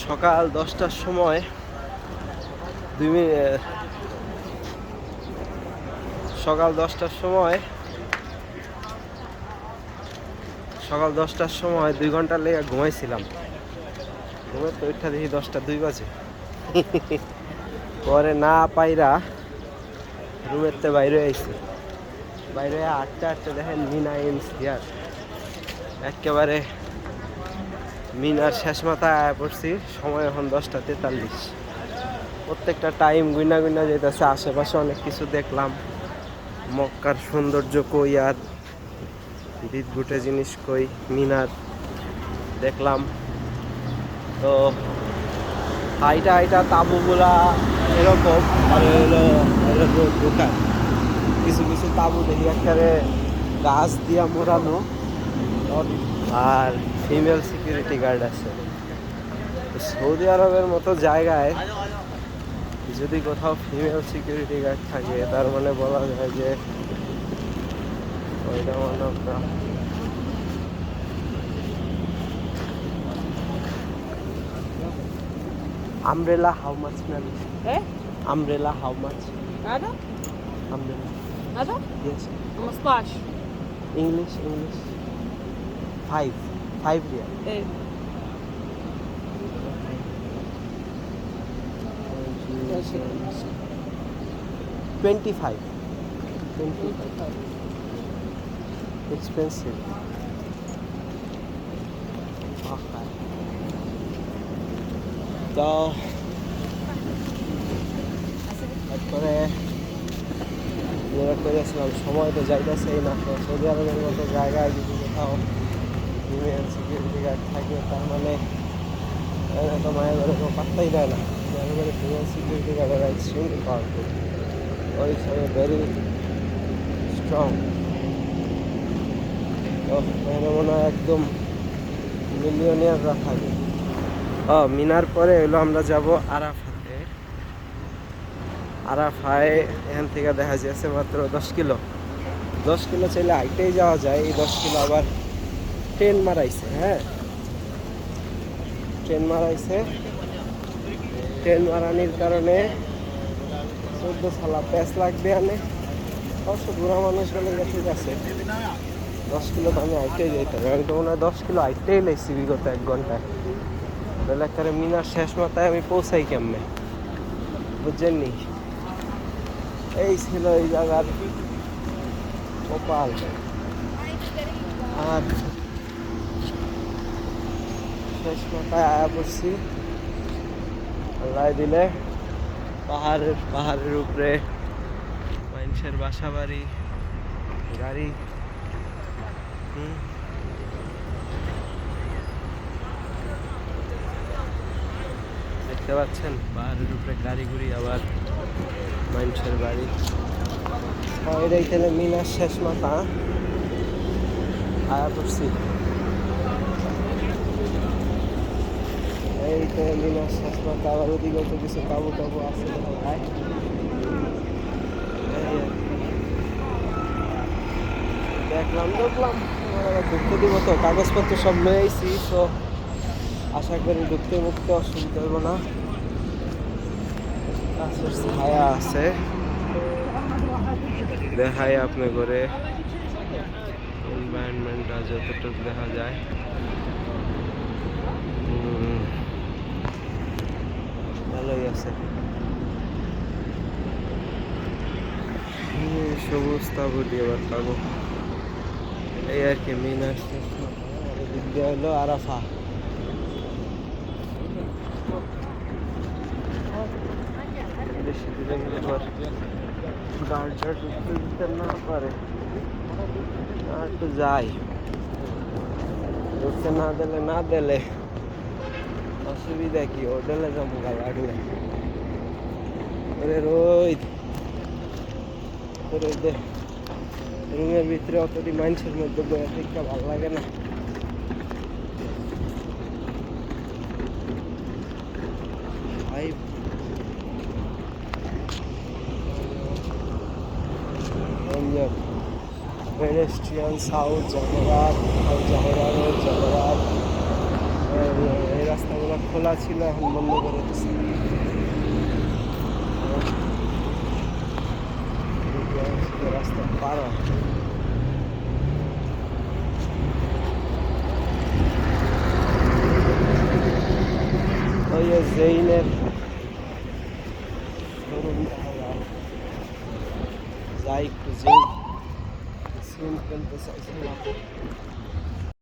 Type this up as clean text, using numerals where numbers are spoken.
সকাল 10টার সময় 2 মিনিট সকাল 10টার সময় 2 ঘন্টা লেগে ঘুমাইছিলাম। ঘুমের তো ওইটা দেখি 10টা 2 বাজে। পরে না পাইরা রুমেরতে বাইরে আইছি। বাইরে আটটা দেখেন মিনা এমসিআর একেবারে মিনার শেষ মাথায় আয়া পড়ছি। সময় এখন 10টা 43। প্রত্যেকটা টাইম গুইনা গুইনা যেতেছে। আশেপাশে অনেক কিছু দেখলাম। মক্কার সৌন্দর্য কই আর বিদঘুটে জিনিস কই, মিনার দেখলাম। তো হাইটা তাঁবুগুলা এরকম, আর হলো এরকম দোকান। কিছু কিছু তাঁবু দেখি একেবারে গাছ দিয়া মোড়ানো, আর ফিমেল সিকিউরিটি গার্ড আছে। সৌদি আরবের মতো জায়গায় যদি কোথাও ফিমেল সিকিউরিটি গার্ড থাকে, তার মানে বলা যায় যে ওইটা one of the umbrella. How much, ma'am? ايه Umbrella how much? هذا Umbrella. هذا Yes. 15 English. 5 riyal. ايه 25. Expensive. Okay. তো তারপরে করেছিলাম, সময় তো যাইতেছেই না। তো সৌদি আরবের মতো জায়গায় যদি কোথাও ফিমেল সিকিউরিটি গার্ড থাকে, তার মানে তো মায়ের ঘরে কেউ পাত্তাই দেয় না। মায়ের ঘরে ফিমেল সিকিউরিটি গার্ডের এক্সট্রিমলি পাওয়ারফুল, ওই সময় ভেরি স্ট্রং। তো এখানে মনে হয় একদম মিলিয়নিয়াররা থাকে। মিনার পরে এগুলো আমরা যাব আরাফাতে। আরাফায় এখান থেকে দেখা যাচ্ছে মাত্র 10 কিলো চাইলে হাইটেই যাওয়া যায়। এই 10 কিলো আবার ট্রেন মারাইছে। ট্রেন মারানির কারণে 14 সালা প্যাস লাগবে। অবশ্য বুড়া মানুষ গেলে ঠিক আছে, 10 কিলো তো আমি হাইটেই যাইতে হবে। আমি তো মনে হয় 10 কিলো হাইটেই লাইছি বিগত 1 ঘন্টায়। এলাকার মিনার শেষ মাথায় আমি পৌঁছাই কেমনে, বুঝছেন নি? এই ছিল এই জায়গার কপাল। আর শেষ মাথায় আয়া পড়ছি। আল্লাহ দিলে পাহাড়ের উপরে মানুষের বাসা বাড়ি, গাড়ি। দেখতে পাচ্ছেন পাহাড়ের উপরে গাড়ি গুড়ি, আবার মানুষের বাড়ি। এটাই তাহলে মিনার শেষ মাথা আয়া পড়ছি। এই তো মিনার শেষ মাথা। আবার ওদিকে তো কিছু কাবু আছে। দেখলাম ঢুকতে দিব তো, কাগজপত্র সব লয়ে আইছি। তো আশা করি ঢুকতে অসুবিধা হইব না। ছায়া আছে, দেখাই আপনি করে এনভায়রনমেন্টটা যতটুকু দেখা যায়। ভালোই আছে, সবুজ তাবুটি আবার পাবো। এই আর কি মিনার শেষ মাথা। এদিক দিয়ে হলো আরাফা। বেশি দূরে গেলে আবার গার্ডটা ঢুকতে দিতে না পারে। আর একটু যাই, ঢুকতে না দিলে অসুবিধা কি? হোটেলে যাবো গায়ে আগলে রোদ রোদে রুমের ভিতরে অতটি মানুষের মধ্যে বয়ে থেকে ভালো লাগে না। ভাই পেডেস্ট্রিয়ান সাউথ জাহেরাত, এই রাস্তাগুলো খোলা ছিল, এখন বন্ধ করে দিচ্ছে। রাস্তা পার হয়। ওই যে জেইনের শোরুম দেখা যায়। যাই একটু জিম কিনতে চাইছিলাম।